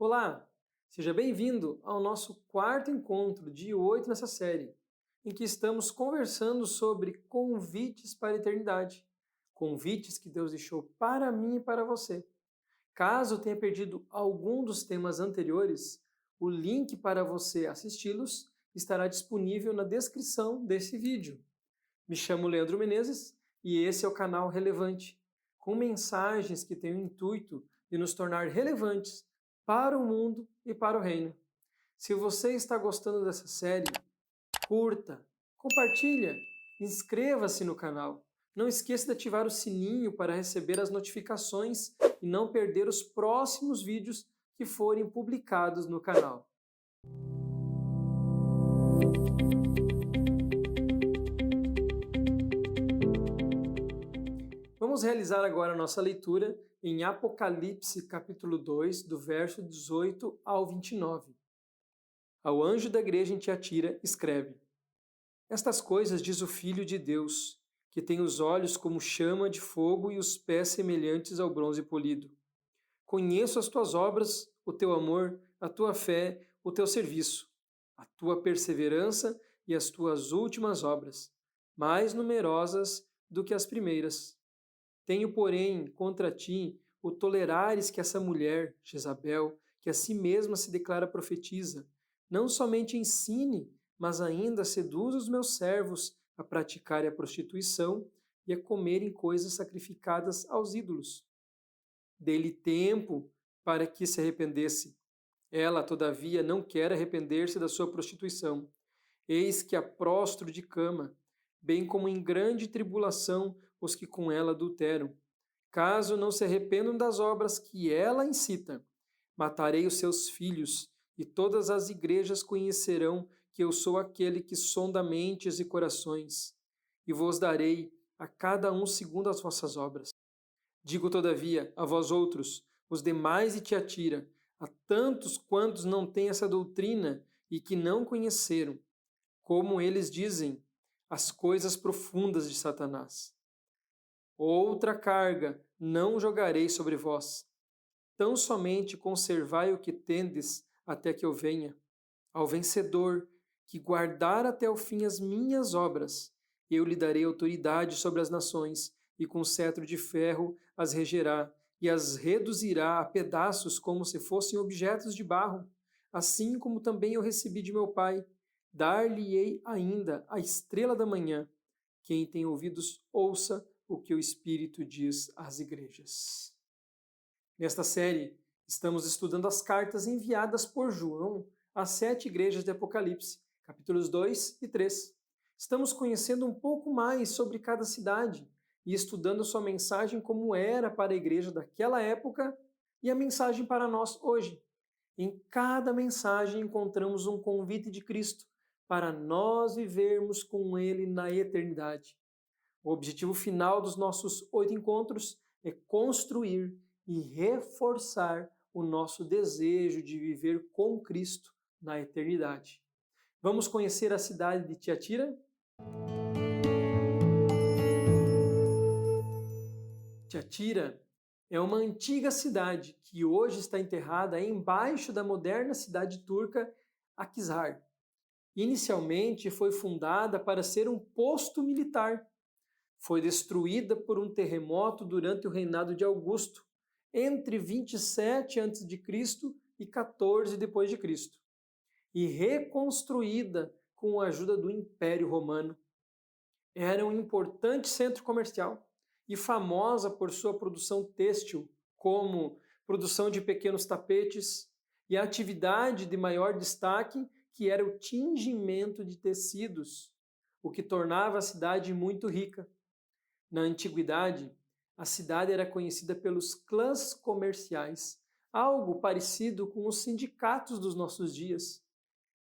Olá, seja bem-vindo ao nosso quarto encontro de 8 nessa série, em que estamos conversando sobre convites para a eternidade, convites que Deus deixou para mim e para você. Caso tenha perdido algum dos temas anteriores, o link para você assisti-los estará disponível na descrição desse vídeo. Me chamo Leandro Menezes e esse é o canal Relevante, com mensagens que têm o intuito de nos tornar relevantes para o mundo e para o reino. Se você está gostando dessa série, curta, compartilha, inscreva-se no canal. Não esqueça de ativar o sininho para receber as notificações e não perder os próximos vídeos que forem publicados no canal. Vamos realizar agora a nossa leitura em Apocalipse capítulo 2, do verso 18 ao 29. Ao anjo da igreja em Tiatira, escreve: Estas coisas diz o Filho de Deus, que tem os olhos como chama de fogo e os pés semelhantes ao bronze polido. Conheço as tuas obras, o teu amor, a tua fé, o teu serviço, a tua perseverança e as tuas últimas obras, mais numerosas do que as primeiras. Tenho, porém, contra ti o tolerares que essa mulher, Jezabel, que a si mesma se declara profetiza, não somente ensine, mas ainda seduz os meus servos a praticarem a prostituição e a comerem coisas sacrificadas aos ídolos. Dê-lhe tempo para que se arrependesse. Ela, todavia, não quer arrepender-se da sua prostituição. Eis que a prostro de cama, bem como em grande tribulação os que com ela adulteram. Caso não se arrependam das obras que ela incita, matarei os seus filhos, e todas as igrejas conhecerão que eu sou aquele que sonda mentes e corações, e vos darei a cada um segundo as vossas obras. Digo, todavia, a vós outros, os demais de Tiatira, a tantos quantos não têm essa doutrina e que não conheceram, como eles dizem, as coisas profundas de Satanás. Outra carga não jogarei sobre vós. Tão somente conservai o que tendes até que eu venha. Ao vencedor, que guardar até o fim as minhas obras, eu lhe darei autoridade sobre as nações, e com cetro de ferro as regerá, e as reduzirá a pedaços como se fossem objetos de barro, assim como também eu recebi de meu Pai. Dar-lhe-ei ainda a estrela da manhã. Quem tem ouvidos, ouça o que o Espírito diz às igrejas. Nesta série, estamos estudando as cartas enviadas por João às 7 igrejas de Apocalipse, capítulos 2 e 3. Estamos conhecendo um pouco mais sobre cada cidade e estudando sua mensagem como era para a igreja daquela época e a mensagem para nós hoje. Em cada mensagem encontramos um convite de Cristo para nós vivermos com Ele na eternidade. O objetivo final dos nossos 8 encontros é construir e reforçar o nosso desejo de viver com Cristo na eternidade. Vamos conhecer a cidade de Tiatira? Tiatira é uma antiga cidade que hoje está enterrada embaixo da moderna cidade turca Akhisar. Inicialmente foi fundada para ser um posto militar. Foi destruída por um terremoto durante o reinado de Augusto, entre 27 a.C. e 14 d.C., e reconstruída com a ajuda do Império Romano. Era um importante centro comercial e famosa por sua produção têxtil, como produção de pequenos tapetes, e a atividade de maior destaque, que era o tingimento de tecidos, o que tornava a cidade muito rica. Na antiguidade, a cidade era conhecida pelos clãs comerciais, algo parecido com os sindicatos dos nossos dias.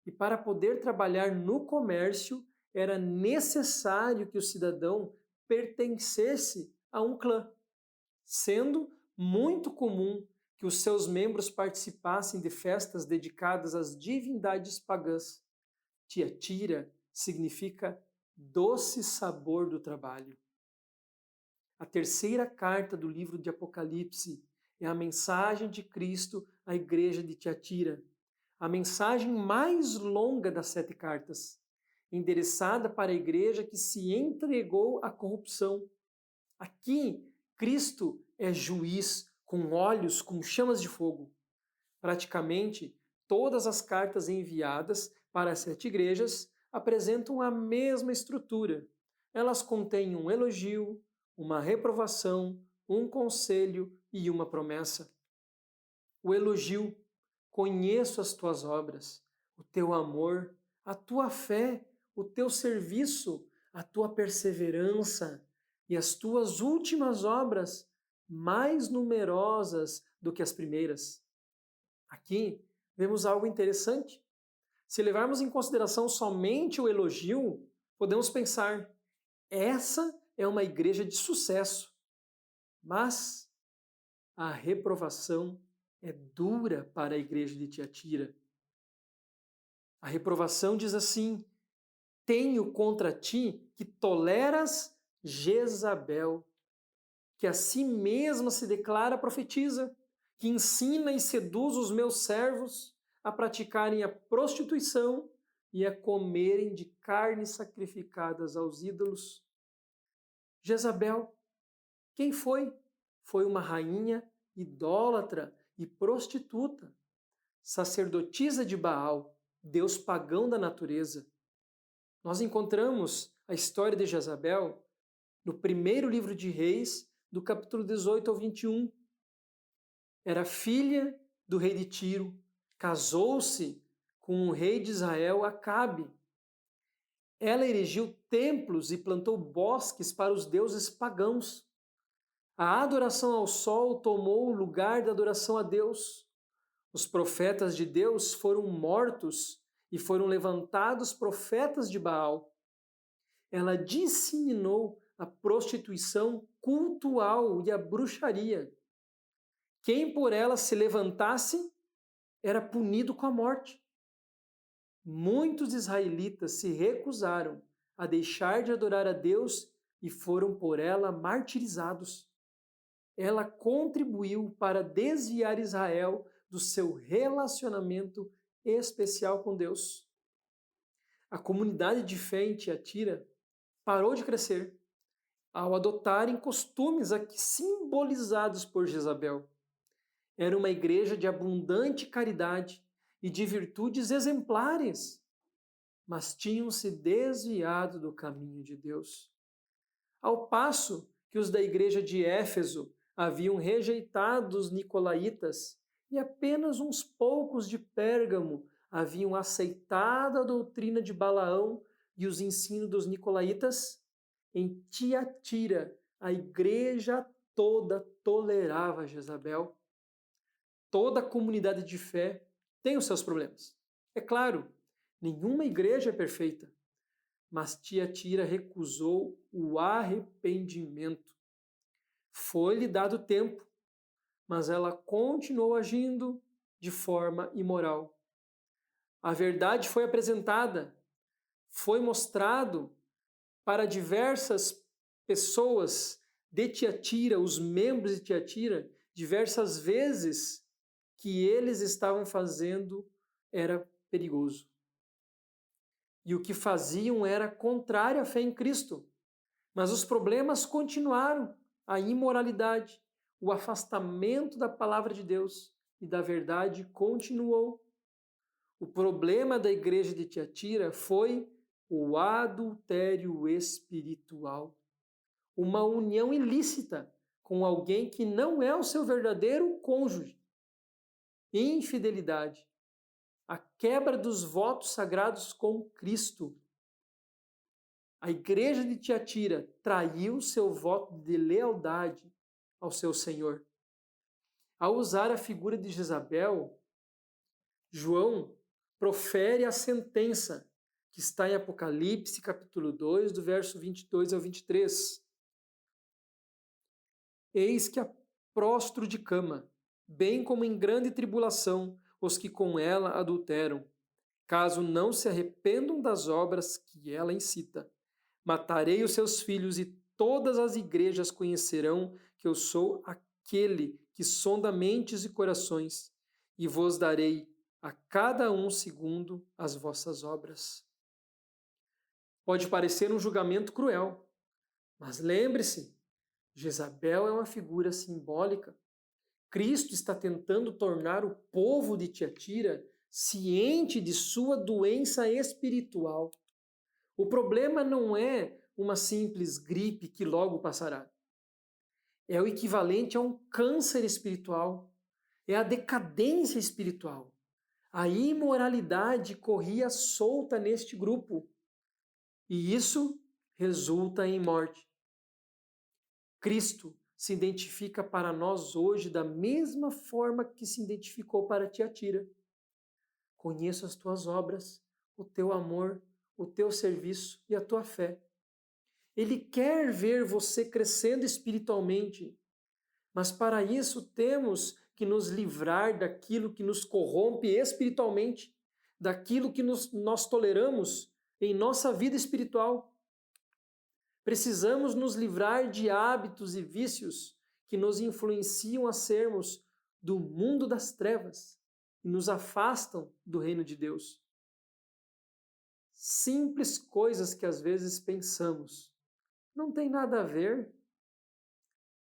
E para poder trabalhar no comércio, era necessário que o cidadão pertencesse a um clã, sendo muito comum que os seus membros participassem de festas dedicadas às divindades pagãs. Tiatira significa doce sabor do trabalho. A terceira carta do livro de Apocalipse é a mensagem de Cristo à igreja de Tiatira, a mensagem mais longa das 7 cartas, endereçada para a igreja que se entregou à corrupção. Aqui, Cristo é juiz com olhos, com chamas de fogo. Praticamente, todas as cartas enviadas para as 7 igrejas apresentam a mesma estrutura. Elas contêm um elogio, uma reprovação, um conselho e uma promessa. O elogio: conheço as tuas obras, o teu amor, a tua fé, o teu serviço, a tua perseverança e as tuas últimas obras, mais numerosas do que as primeiras. Aqui vemos algo interessante. Se levarmos em consideração somente o elogio, podemos pensar: essa é uma igreja de sucesso. Mas a reprovação é dura para a igreja de Tiatira. A reprovação diz assim: tenho contra ti que toleras Jezabel, que a si mesma se declara profetisa, que ensina e seduz os meus servos a praticarem a prostituição e a comerem de carnes sacrificadas aos ídolos. Jezabel, quem foi? Foi uma rainha idólatra e prostituta, sacerdotisa de Baal, deus pagão da natureza. Nós encontramos a história de Jezabel no primeiro livro de Reis, do capítulo 18 ao 21. Era filha do rei de Tiro, casou-se com o rei de Israel, Acabe. Ela erigiu templos e plantou bosques para os deuses pagãos. A adoração ao sol tomou o lugar da adoração a Deus. Os profetas de Deus foram mortos e foram levantados profetas de Baal. Ela disseminou a prostituição cultual e a bruxaria. Quem por ela se levantasse era punido com a morte. Muitos israelitas se recusaram a deixar de adorar a Deus e foram por ela martirizados. Ela contribuiu para desviar Israel do seu relacionamento especial com Deus. A comunidade de fé em Tiatira parou de crescer ao adotarem costumes aqui simbolizados por Jezabel. Era uma igreja de abundante caridade e de virtudes exemplares, mas tinham se desviado do caminho de Deus. Ao passo que os da igreja de Éfeso haviam rejeitado os nicolaítas e apenas uns poucos de Pérgamo haviam aceitado a doutrina de Balaão e os ensinos dos nicolaítas, em Tiatira a igreja toda tolerava Jezabel. Toda a comunidade de fé tem os seus problemas. É claro, nenhuma igreja é perfeita, mas Tiatira recusou o arrependimento. Foi-lhe dado tempo, mas ela continuou agindo de forma imoral. A verdade foi apresentada, foi mostrado para diversas pessoas de Tiatira, os membros de Tiatira, diversas vezes que eles estavam fazendo era perigoso. E o que faziam era contrário à fé em Cristo. Mas os problemas continuaram, a imoralidade, o afastamento da palavra de Deus e da verdade continuou. O problema da igreja de Tiatira foi o adultério espiritual, uma união ilícita com alguém que não é o seu verdadeiro cônjuge. Infidelidade, a quebra dos votos sagrados com Cristo. A igreja de Tiatira traiu seu voto de lealdade ao seu Senhor. Ao usar a figura de Jezabel, João profere a sentença que está em Apocalipse, capítulo 2, do verso 22 ao 23. Eis que a prostro de cama, bem como em grande tribulação, os que com ela adulteram, caso não se arrependam das obras que ela incita. Matarei os seus filhos e todas as igrejas conhecerão que eu sou aquele que sonda mentes e corações, e vos darei a cada um segundo as vossas obras. Pode parecer um julgamento cruel, mas lembre-se, Jezabel é uma figura simbólica. Cristo está tentando tornar o povo de Tiatira ciente de sua doença espiritual. O problema não é uma simples gripe que logo passará. É o equivalente a um câncer espiritual. É a decadência espiritual. A imoralidade corria solta neste grupo. E isso resulta em morte. Cristo se identifica para nós hoje da mesma forma que se identificou para Tiatira. Conheço as tuas obras, o teu amor, o teu serviço e a tua fé. Ele quer ver você crescendo espiritualmente, mas para isso temos que nos livrar daquilo que nos corrompe espiritualmente, daquilo que nós toleramos em nossa vida espiritual. Precisamos nos livrar de hábitos e vícios que nos influenciam a sermos do mundo das trevas e nos afastam do reino de Deus. Simples coisas que às vezes pensamos, não tem nada a ver,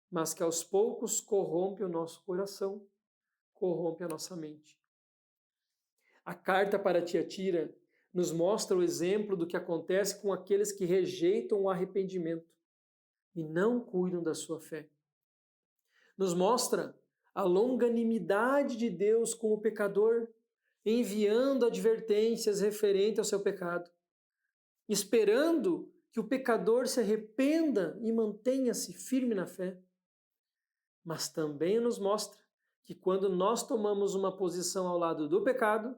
mas que aos poucos corrompe o nosso coração, corrompe a nossa mente. A carta para Tiatira nos mostra o exemplo do que acontece com aqueles que rejeitam o arrependimento e não cuidam da sua fé. Nos mostra a longanimidade de Deus com o pecador, enviando advertências referentes ao seu pecado, esperando que o pecador se arrependa e mantenha-se firme na fé. Mas também nos mostra que quando nós tomamos uma posição ao lado do pecado,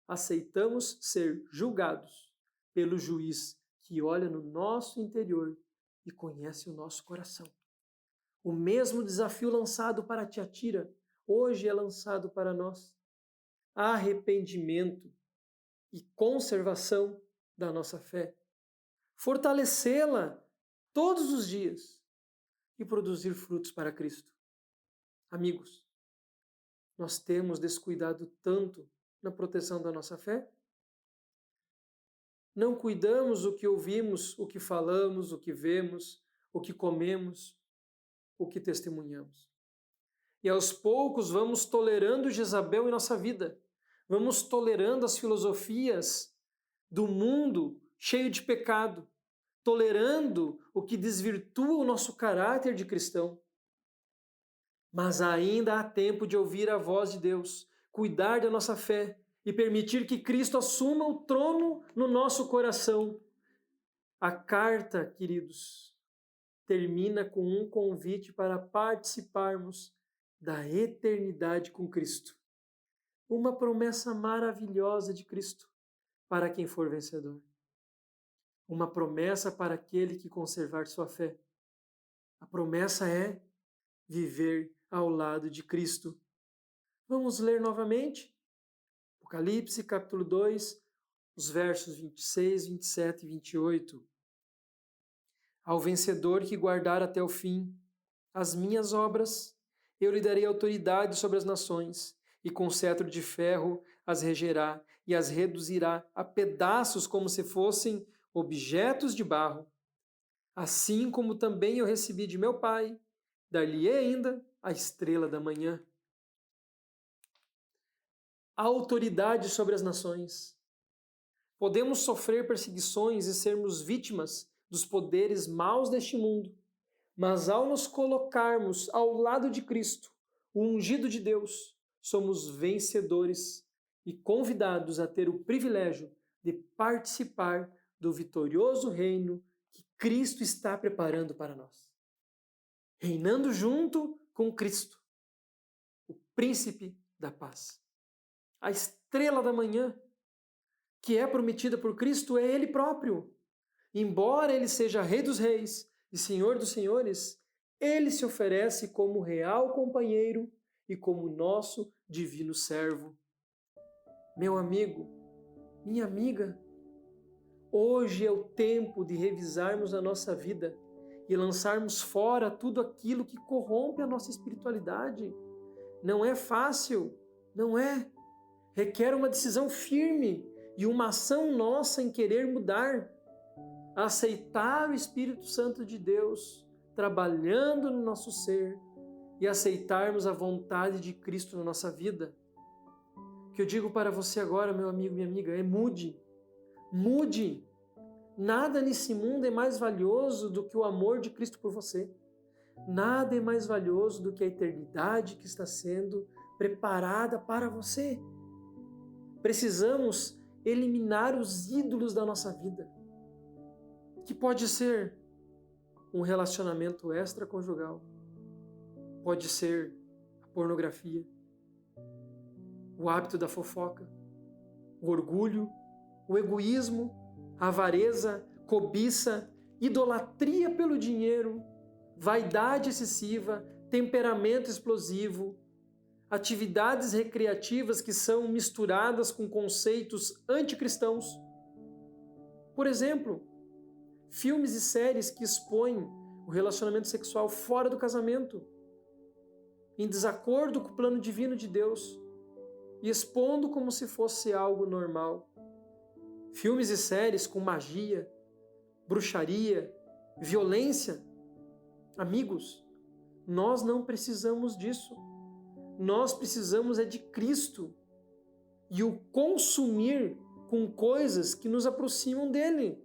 aceitamos ser julgados pelo juiz que olha no nosso interior e conhece o nosso coração. O mesmo desafio lançado para Tiatira, hoje é lançado para nós. Arrependimento e conservação da nossa fé. Fortalecê-la todos os dias e produzir frutos para Cristo. Amigos, nós temos descuidado tanto na proteção da nossa fé? Não cuidamos o que ouvimos, o que falamos, o que vemos, o que comemos, o que testemunhamos. E aos poucos vamos tolerando Jezabel em nossa vida. Vamos tolerando as filosofias do mundo cheio de pecado, tolerando o que desvirtua o nosso caráter de cristão. Mas ainda há tempo de ouvir a voz de Deus, cuidar da nossa fé e permitir que Cristo assuma o trono no nosso coração. A carta, queridos, termina com um convite para participarmos da eternidade com Cristo. Uma promessa maravilhosa de Cristo para quem for vencedor. Uma promessa para aquele que conservar sua fé. A promessa é viver ao lado de Cristo. Vamos ler novamente? Apocalipse, capítulo 2, os versos 26, 27 e 28. Ao vencedor que guardar até o fim as minhas obras, eu lhe darei autoridade sobre as nações, e com cetro de ferro as regerá e as reduzirá a pedaços como se fossem objetos de barro. Assim como também eu recebi de meu Pai, dar-lhe-ei ainda a estrela da manhã. A autoridade sobre as nações. Podemos sofrer perseguições e sermos vítimas dos poderes maus deste mundo, mas ao nos colocarmos ao lado de Cristo, o ungido de Deus, somos vencedores e convidados a ter o privilégio de participar do vitorioso reino que Cristo está preparando para nós. Reinando junto com Cristo, o príncipe da paz. A estrela da manhã, que é prometida por Cristo, é Ele próprio. Embora Ele seja Rei dos Reis e Senhor dos Senhores, Ele se oferece como real companheiro e como nosso divino servo. Meu amigo, minha amiga, hoje é o tempo de revisarmos a nossa vida e lançarmos fora tudo aquilo que corrompe a nossa espiritualidade. Não é fácil, Não é. Requer uma decisão firme e uma ação nossa em querer mudar, aceitar o Espírito Santo de Deus trabalhando no nosso ser e aceitarmos a vontade de Cristo na nossa vida. O que eu digo para você agora, meu amigo, minha amiga, é mude. Mude. Nada nesse mundo é mais valioso do que o amor de Cristo por você. Nada é mais valioso do que a eternidade que está sendo preparada para você. Precisamos eliminar os ídolos da nossa vida, que pode ser um relacionamento extraconjugal, pode ser a pornografia, o hábito da fofoca, o orgulho, o egoísmo, a avareza, cobiça, idolatria pelo dinheiro, vaidade excessiva, temperamento explosivo, atividades recreativas que são misturadas com conceitos anticristãos. Por exemplo, filmes e séries que expõem o relacionamento sexual fora do casamento, em desacordo com o plano divino de Deus, e expondo como se fosse algo normal. Filmes e séries com magia, bruxaria, violência. Amigos, nós não precisamos disso. Nós precisamos é de Cristo e o consumir com coisas que nos aproximam dele.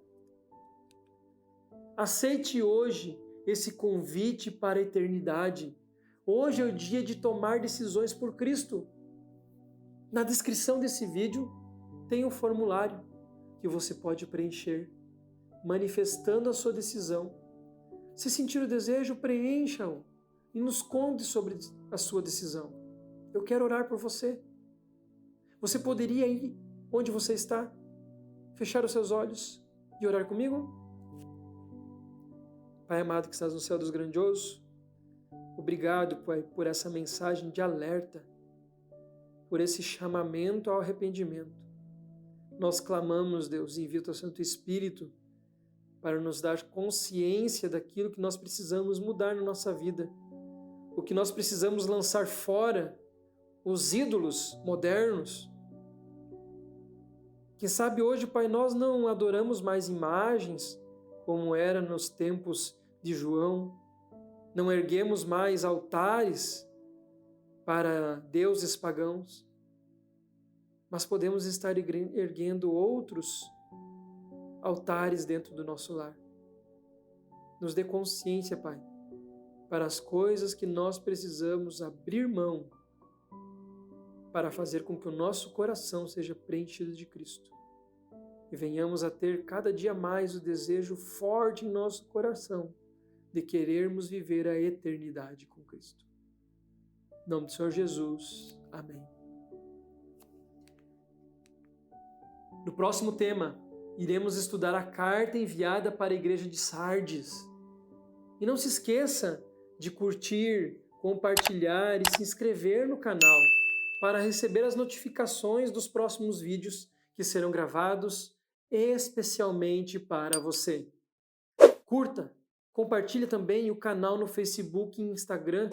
Aceite hoje esse convite para a eternidade. Hoje é o dia de tomar decisões por Cristo. Na descrição desse vídeo tem um formulário que você pode preencher, manifestando a sua decisão. Se sentir o desejo, preencha-o e nos conte sobre a sua decisão. Eu quero orar por você. Você poderia ir onde você está, fechar os seus olhos e orar comigo? Pai amado que estás no céu dos grandiosos, obrigado, Pai, por essa mensagem de alerta, por esse chamamento ao arrependimento. Nós clamamos, Deus, e envia o Teu Santo Espírito para nos dar consciência daquilo que nós precisamos mudar na nossa vida, o que nós precisamos lançar fora, os ídolos modernos. Quem sabe hoje, Pai, nós não adoramos mais imagens como era nos tempos de João, não erguemos mais altares para deuses pagãos, mas podemos estar erguendo outros altares dentro do nosso lar. Nos dê consciência, Pai, para as coisas que nós precisamos abrir mão para fazer com que o nosso coração seja preenchido de Cristo. E venhamos a ter cada dia mais o desejo forte em nosso coração de querermos viver a eternidade com Cristo. Em nome do Senhor Jesus. Amém. No próximo tema, iremos estudar a carta enviada para a igreja de Sardes. E não se esqueça de curtir, compartilhar e se inscrever no canal para receber as notificações dos próximos vídeos que serão gravados especialmente para você. Curta, compartilhe também o canal no Facebook e Instagram.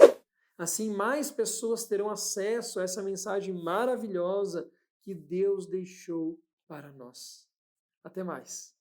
Assim mais pessoas terão acesso a essa mensagem maravilhosa que Deus deixou para nós. Até mais.